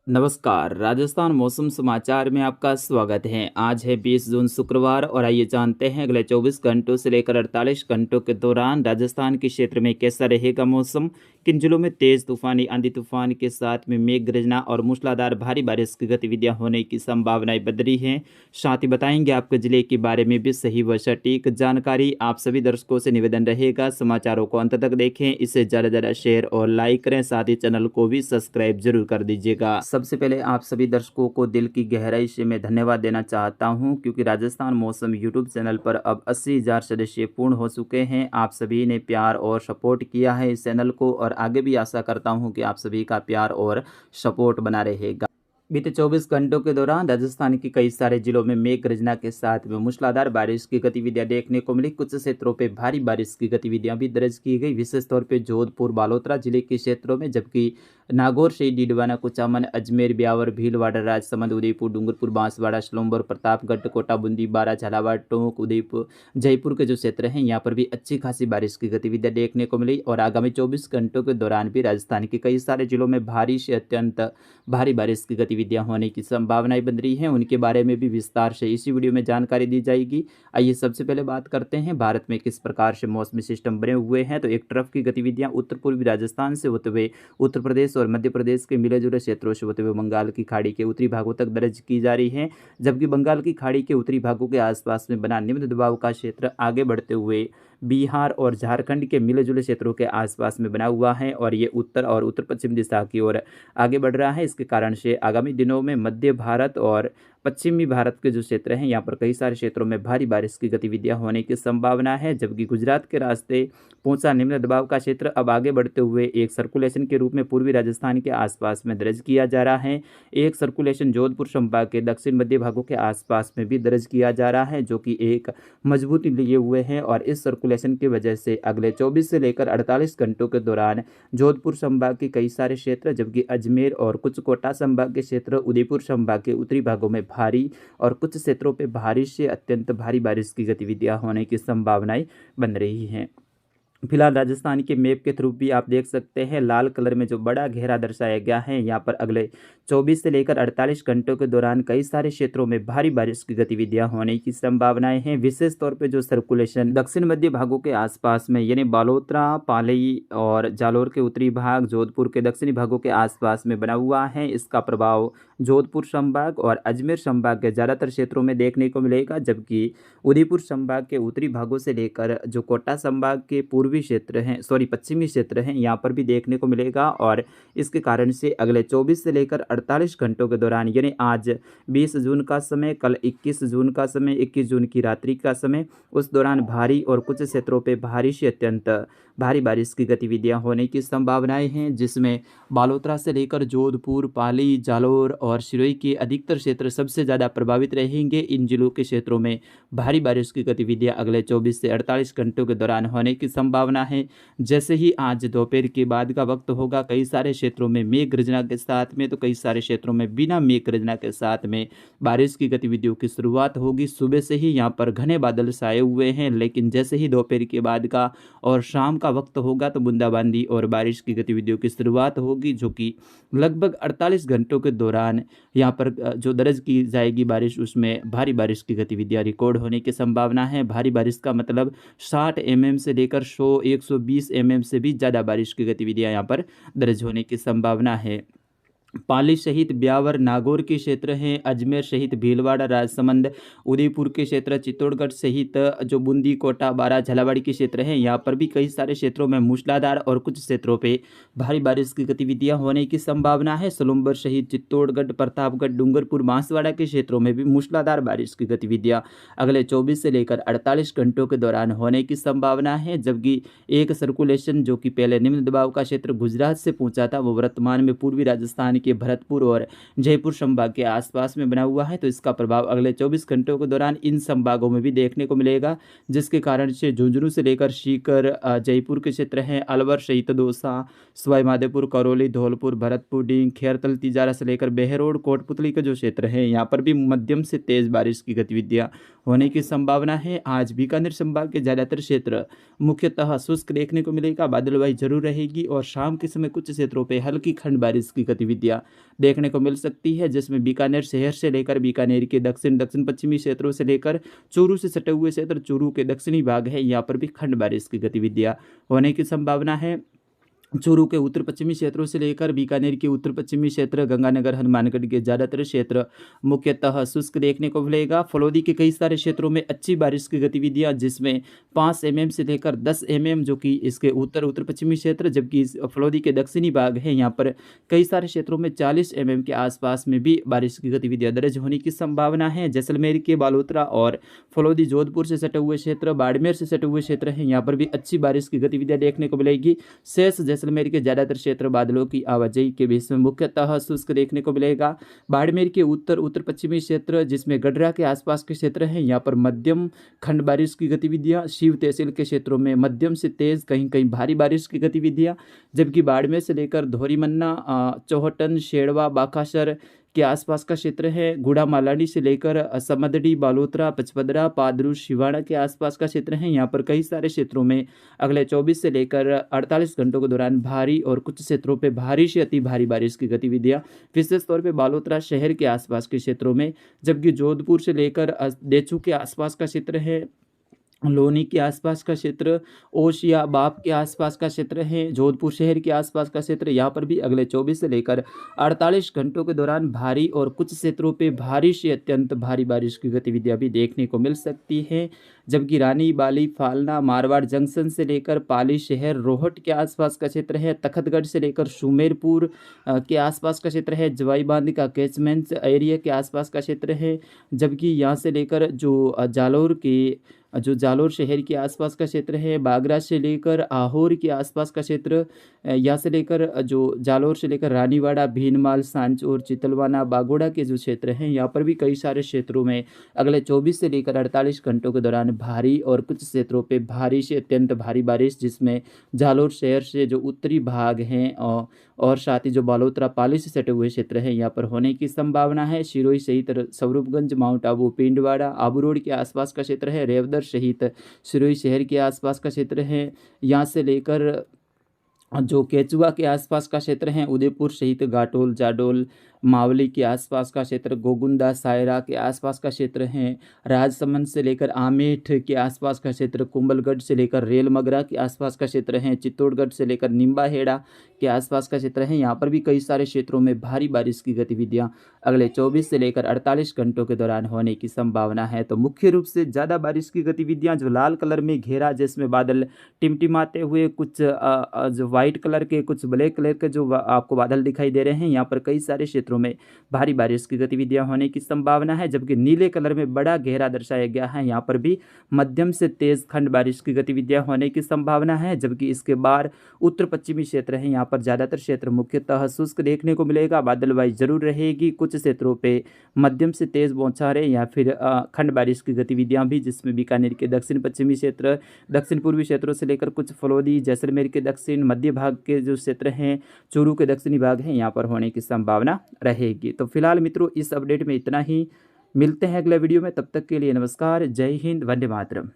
नमस्कार, राजस्थान मौसम समाचार में आपका स्वागत है। आज है 20 जून शुक्रवार और आइए जानते हैं अगले 24 घंटों से लेकर 48 घंटों के दौरान राजस्थान के क्षेत्र में कैसा रहेगा मौसम। किन जिलों में तेज तूफानी आंधी तूफान के साथ में मेघ गर्जना और मूसलाधार भारी बारिश की गतिविधियां होने की संभावनाएं बन रही हैं। साथ ही बताएंगे आपके जिले के बारे में भी सही व सटीक जानकारी। आप सभी दर्शकों से निवेदन रहेगा समाचारों को अंत तक देखें, इसे ज़्यादा से ज़्यादा शेयर और लाइक करें, साथ ही चैनल को भी सब्सक्राइब जरूर कर दीजिएगा। सबसे पहले आप सभी दर्शकों को दिल की गहराई से मैं धन्यवाद देना चाहता हूं, क्योंकि राजस्थान मौसम यूट्यूब चैनल पर अब 80,000 सदस्य पूर्ण हो चुके हैं। आप सभी ने प्यार और सपोर्ट किया है इस चैनल को और आगे भी आशा करता हूं कि आप सभी का प्यार और सपोर्ट बना रहेगा। बीते 24 घंटों के दौरान राजस्थान के कई सारे जिलों में मेघ गर्जना के साथ में मूसलाधार बारिश की गतिविधियां देखने को मिली। कुछ क्षेत्रों पे भारी बारिश की गतिविधियां भी दर्ज की गई, विशेष तौर पे जोधपुर बालोतरा जिले के क्षेत्रों में, जबकि नागौर से डीडवाना, कुचामन, अजमेर, ब्यावर, भीलवाड़ा, राजसमंद, उदयपुर, डूंगरपुर, बांसवाड़ा, स्लोम्बर, प्रतापगढ़, कोटा, बूंदी, बारा, झालावाड़, टोंक, उदयपुर, जयपुर के जो क्षेत्र हैं यहाँ पर भी अच्छी खासी बारिश की गतिविधियां देखने को मिली। और आगामी 24 घंटों के दौरान भी राजस्थान के कई सारे जिलों में भारी से अत्यंत भारी बारिश की गतिविधियां होने की संभावनाएं बन रही हैं। उनके बारे में भी विस्तार से इसी वीडियो में जानकारी दी जाएगी। आइए सबसे पहले बात करते हैं भारत में किस प्रकार से मौसमी सिस्टम बने हुए हैं। तो एक तरफ की गतिविधियां उत्तर पूर्वी राजस्थान से होते हुए उत्तर प्रदेश और मध्य प्रदेश के मिले जुले क्षेत्रों से होते हुए बंगाल की खाड़ी के उत्तरी भागों तक दर्ज की जा रही है, जबकि बंगाल की खाड़ी के उत्तरी भागों के आसपास में बना निम्न दबाव का क्षेत्र आगे बढ़ते हुए बिहार और झारखंड के मिले जुले क्षेत्रों के आसपास में बना हुआ है और ये उत्तर और उत्तर पश्चिम दिशा की ओर आगे बढ़ रहा है। इसके कारण से आगामी दिनों में मध्य भारत और पश्चिमी भारत के जो क्षेत्र हैं यहाँ पर कई सारे क्षेत्रों में भारी बारिश की गतिविधियां होने की संभावना है, जबकि गुजरात के रास्ते पहुंचा निम्न दबाव का क्षेत्र अब आगे बढ़ते हुए एक सर्कुलेशन के रूप में पूर्वी राजस्थान के आसपास में दर्ज किया जा रहा है। एक सर्कुलेशन जोधपुर संभाग के दक्षिण मध्य भागों के आसपास में भी दर्ज किया जा रहा है, जो कि एक मजबूती लिए हुए हैं। और इस सर्कुलेशन की वजह से अगले 24 से लेकर 48 घंटों के दौरान जोधपुर संभाग के कई सारे क्षेत्र, जबकि अजमेर और कुछ कोटा संभाग के क्षेत्र, उदयपुर संभाग के उत्तरी भागों में भारी और कुछ क्षेत्रों पे भारी से अत्यंत भारी बारिश की गतिविधियां होने की संभावनाएं बन रही हैं। फिलहाल राजस्थान के मैप के थ्रू भी आप देख सकते हैं, लाल कलर में जो बड़ा घेरा दर्शाया गया है, यहाँ पर अगले 24 से लेकर 48 घंटों के दौरान कई सारे क्षेत्रों में भारी बारिश की गतिविधियां होने की संभावनाएं हैं। विशेष तौर पे जो सर्कुलेशन दक्षिण मध्य भागों के आसपास में, यानी बालोतरा, पालई और जालोर के उत्तरी भाग, जोधपुर के दक्षिणी भागों के आसपास में बना हुआ है, इसका प्रभाव जोधपुर संभाग और अजमेर संभाग के ज़्यादातर क्षेत्रों में देखने को मिलेगा, जबकि उदयपुर संभाग के उत्तरी भागों से लेकर जो कोटा संभाग के पूर्वी क्षेत्र हैं, पश्चिमी क्षेत्र हैं, यहाँ पर भी देखने को मिलेगा। और इसके कारण से अगले 24 से लेकर 48 घंटों के दौरान, यानी आज 20 जून का समय, कल 21 जून का समय, 21 जून की रात्रि का समय, उस दौरान भारी और कुछ क्षेत्रों पे भारी से अत्यंत भारी बारिश की गतिविधियां होने की संभावनाएं हैं, जिसमें बालोतरा से लेकर जोधपुर, पाली, जालोर और सिरोही के अधिकतर क्षेत्र सबसे ज़्यादा प्रभावित रहेंगे। इन जिलों के क्षेत्रों में भारी बारिश की गतिविधियां अगले 24 से 48 घंटों के दौरान होने की संभावना है। जैसे ही आज दोपहर के बाद का वक्त होगा, कई सारे क्षेत्रों में मेघ गर्जना के साथ में, तो कई सारे क्षेत्रों में बिना मेघ गर्जना के साथ में बारिश की गतिविधियों की शुरुआत होगी। सुबह से ही यहाँ पर घने बादल छाए हुए हैं, लेकिन जैसे ही दोपहर के बाद का और शाम का वक्त होगा तो बूंदाबांदी और बारिश की गतिविधियों की शुरुआत होगी, जो कि लगभग 48 घंटों के दौरान यहाँ पर जो दर्ज की जाएगी बारिश, उसमें भारी बारिश की गतिविधियाँ रिकॉर्ड होने की संभावना है। भारी बारिश का मतलब 60 mm से लेकर 100-120 mm से भी ज़्यादा बारिश की गतिविधियाँ यहाँ पर दर्ज होने की संभावना है। पाली सहित ब्यावर, नागौर के क्षेत्र हैं, अजमेर सहित भीलवाड़ा, राजसमंद, उदयपुर के क्षेत्र, चित्तौड़गढ़ सहित जो बूंदी, कोटा, बारा, झालावाड़ के क्षेत्र हैं, यहाँ पर भी कई सारे क्षेत्रों में मूसलाधार और कुछ क्षेत्रों पे भारी बारिश की गतिविधियां होने की संभावना है। सोलुम्बर सहित चित्तौड़गढ़, प्रतापगढ़, डूंगरपुर, बांसवाड़ा के क्षेत्रों में भी मूसलाधार बारिश की गतिविधियां अगले 24 से लेकर 48 घंटों के दौरान होने की संभावना है। जबकि एक सर्कुलेशन जो कि पहले निम्न दबाव का क्षेत्र गुजरात से पहुंचा था, वो वर्तमान में पूर्वी राजस्थान के भरतपुर और जयपुर संभाग के आसपास में बना हुआ है, तो इसका प्रभाव अगले 24 घंटों के दौरान इन संभागों में भी देखने को मिलेगा, जिसके कारण से झुंझुनू से लेकर सीकर, जयपुर के क्षेत्र हैं, अलवर सहित दौसा, सवाई माधोपुर, करौली, धौलपुर, भरतपुर, डींग, खैरतल, तिजारा से लेकर बेहरोड, कोटपुतली के जो क्षेत्र हैं, यहाँ पर भी मध्यम से तेज बारिश की गतिविधियां होने की संभावना है। आज बीकानेर संभाग के ज़्यादातर क्षेत्र मुख्यतः शुष्क देखने को मिलेगा, बादलवाई जरूर रहेगी और शाम के समय कुछ क्षेत्रों पर हल्की खंड बारिश की गतिविधियां गतिविधियां देखने को मिल सकती है, जिसमें बीकानेर शहर से लेकर बीकानेर के दक्षिण दक्षिण पश्चिमी क्षेत्रों से लेकर चूरू से सटे हुए क्षेत्र, चूरू के दक्षिणी भाग है, यहाँ पर भी खंड बारिश की गतिविधियां होने की संभावना है। चूरू के उत्तर पश्चिमी क्षेत्रों से लेकर बीकानेर के उत्तर पश्चिमी क्षेत्र, गंगानगर हनुमानगढ़ के ज़्यादातर क्षेत्र मुख्यतः शुष्क देखने को मिलेगा। फलोदी के कई सारे क्षेत्रों में अच्छी बारिश की गतिविधियां, जिसमें 5 mm से लेकर 10 mm जो कि इसके उत्तर पश्चिमी क्षेत्र, जबकि फलोदी के दक्षिणी भाग है यहाँ पर कई सारे क्षेत्रों में 40 mm के आसपास में भी बारिश की गतिविधियां दर्ज होने की संभावना है। जैसलमेर के बालोतरा और फलोदी जोधपुर से सटे हुए क्षेत्र, बाड़मेर से सटे हुए क्षेत्र हैं, यहाँ पर भी अच्छी बारिश की गतिविधियां देखने को मिलेगी। शेष जैसलमेर के ज्यादातर क्षेत्र बादलों की आवाजाही के बीच में मुख्यतः शुष्क देखने को मिलेगा। बाड़मेर के उत्तर पश्चिमी क्षेत्र, जिसमें गडरा के आसपास के क्षेत्र हैं, यहाँ पर मध्यम खंड बारिश की गतिविधियां। शिव तहसील के क्षेत्रों में मध्यम से तेज, कहीं कहीं भारी बारिश की गतिविधियां, जबकि बाड़मेर से लेकर धोरीमन्ना, चौहटन, शेड़वा, बाखासर के आसपास का क्षेत्र है, गुड़ा मालानी से लेकर समदड़ी, बालोतरा, पचपदरा, पादरू, शिवाड़ा के आसपास का क्षेत्र है, यहाँ पर कई सारे क्षेत्रों में अगले 24 से लेकर 48 घंटों के दौरान भारी और कुछ क्षेत्रों पे भारी से अति भारी बारिश की गतिविधियां, विशेष तौर पे बालोतरा शहर के आसपास के क्षेत्रों में, जबकि जोधपुर से लेकर देचू के आसपास का क्षेत्र है, लोनी के आसपास का क्षेत्र, ओश या बाप के आसपास का क्षेत्र है, जोधपुर शहर के आसपास का क्षेत्र, यहाँ पर भी अगले 24 से लेकर 48 घंटों के दौरान भारी और कुछ क्षेत्रों पे भारी से अत्यंत भारी बारिश की गतिविधियां भी देखने को मिल सकती है। जबकि रानी, बाली, फालना, मारवाड़ जंक्शन से लेकर पाली शहर, रोहट के आसपास का क्षेत्र है, तखतगढ़ से लेकर सुमेरपुर के आसपास का क्षेत्र है, जवाई बांध का कैचमेंट एरिया के आसपास का क्षेत्र है, जबकि यहाँ से लेकर जो जालोर शहर के आसपास का क्षेत्र है, बागरा से लेकर आहोर के आसपास का क्षेत्र, यहाँ से लेकर जो जालोर से लेकर रानीवाड़ा, भीनमाल, सांचौर, चितलवाना, बागोड़ा के जो क्षेत्र हैं, यहाँ पर भी कई सारे क्षेत्रों में अगले 24 से लेकर 48 घंटों के दौरान भारी और कुछ क्षेत्रों पे भारी से अत्यंत भारी बारिश, जिसमें जालोर शहर से जो उत्तरी भाग हैं और साथ ही जो बालोतरा, पाली से सटे हुए क्षेत्र हैं, यहाँ पर होने की संभावना है। सिरोही सहित स्वरूपगंज, माउंट आबू, पिंडवाड़ा, आबू रोड के आसपास का क्षेत्र है, रेवदर सहित सिरोही शहर के आसपास का क्षेत्र है, यहाँ से लेकर जो केचुआ के आसपास का क्षेत्र है, उदयपुर सहित घाटोल, जाडोल, मावली के आसपास का क्षेत्र, गोगुंदा, सायरा के आसपास का क्षेत्र है, राजसमंद से लेकर आमेठ के आसपास का क्षेत्र, कुंभलगढ़ से लेकर रेलमगरा के आसपास का क्षेत्र है, चित्तौड़गढ़ से लेकर निम्बाहेड़ा के आसपास का क्षेत्र है, यहाँ पर भी कई सारे क्षेत्रों में भारी बारिश की गतिविधियां अगले 24 से लेकर 48 घंटों के दौरान होने की संभावना है। तो मुख्य रूप से ज़्यादा बारिश की गतिविधियां जो लाल कलर में घेरा, जिसमें बादल टिमटिमाते हुए, कुछ जो वाइट कलर के, कुछ ब्लैक कलर के जो आपको बादल दिखाई दे रहे हैं, यहाँ पर कई सारे क्षेत्रों में भारी बारिश की गतिविधियां होने की संभावना है। जबकि नीले कलर में बड़ा घेरा दर्शाया गया है, यहाँ पर भी मध्यम से तेज खंड बारिश की गतिविधियां होने की संभावना है। जबकि इसके बाद उत्तर पश्चिमी क्षेत्र है, यहाँ पर ज़्यादातर क्षेत्र मुख्यतः शुष्क देखने को मिलेगा, बादलबाई जरूर रहेगी, कुछ क्षेत्रों पे मध्यम से तेज बौछारें या फिर खंड बारिश की गतिविधियां भी, जिसमें बीकानेर के दक्षिण पश्चिमी क्षेत्र, दक्षिण पूर्वी क्षेत्रों से लेकर कुछ फलोदी, जैसलमेर के दक्षिण मध्य भाग के जो क्षेत्र हैं, चूरू के दक्षिणी भाग हैं, यहाँ पर होने की संभावना रहेगी। तो फिलहाल मित्रों इस अपडेट में इतना ही, मिलते हैं अगले वीडियो में, तब तक के लिए नमस्कार, जय हिंद, वंदे मातरम।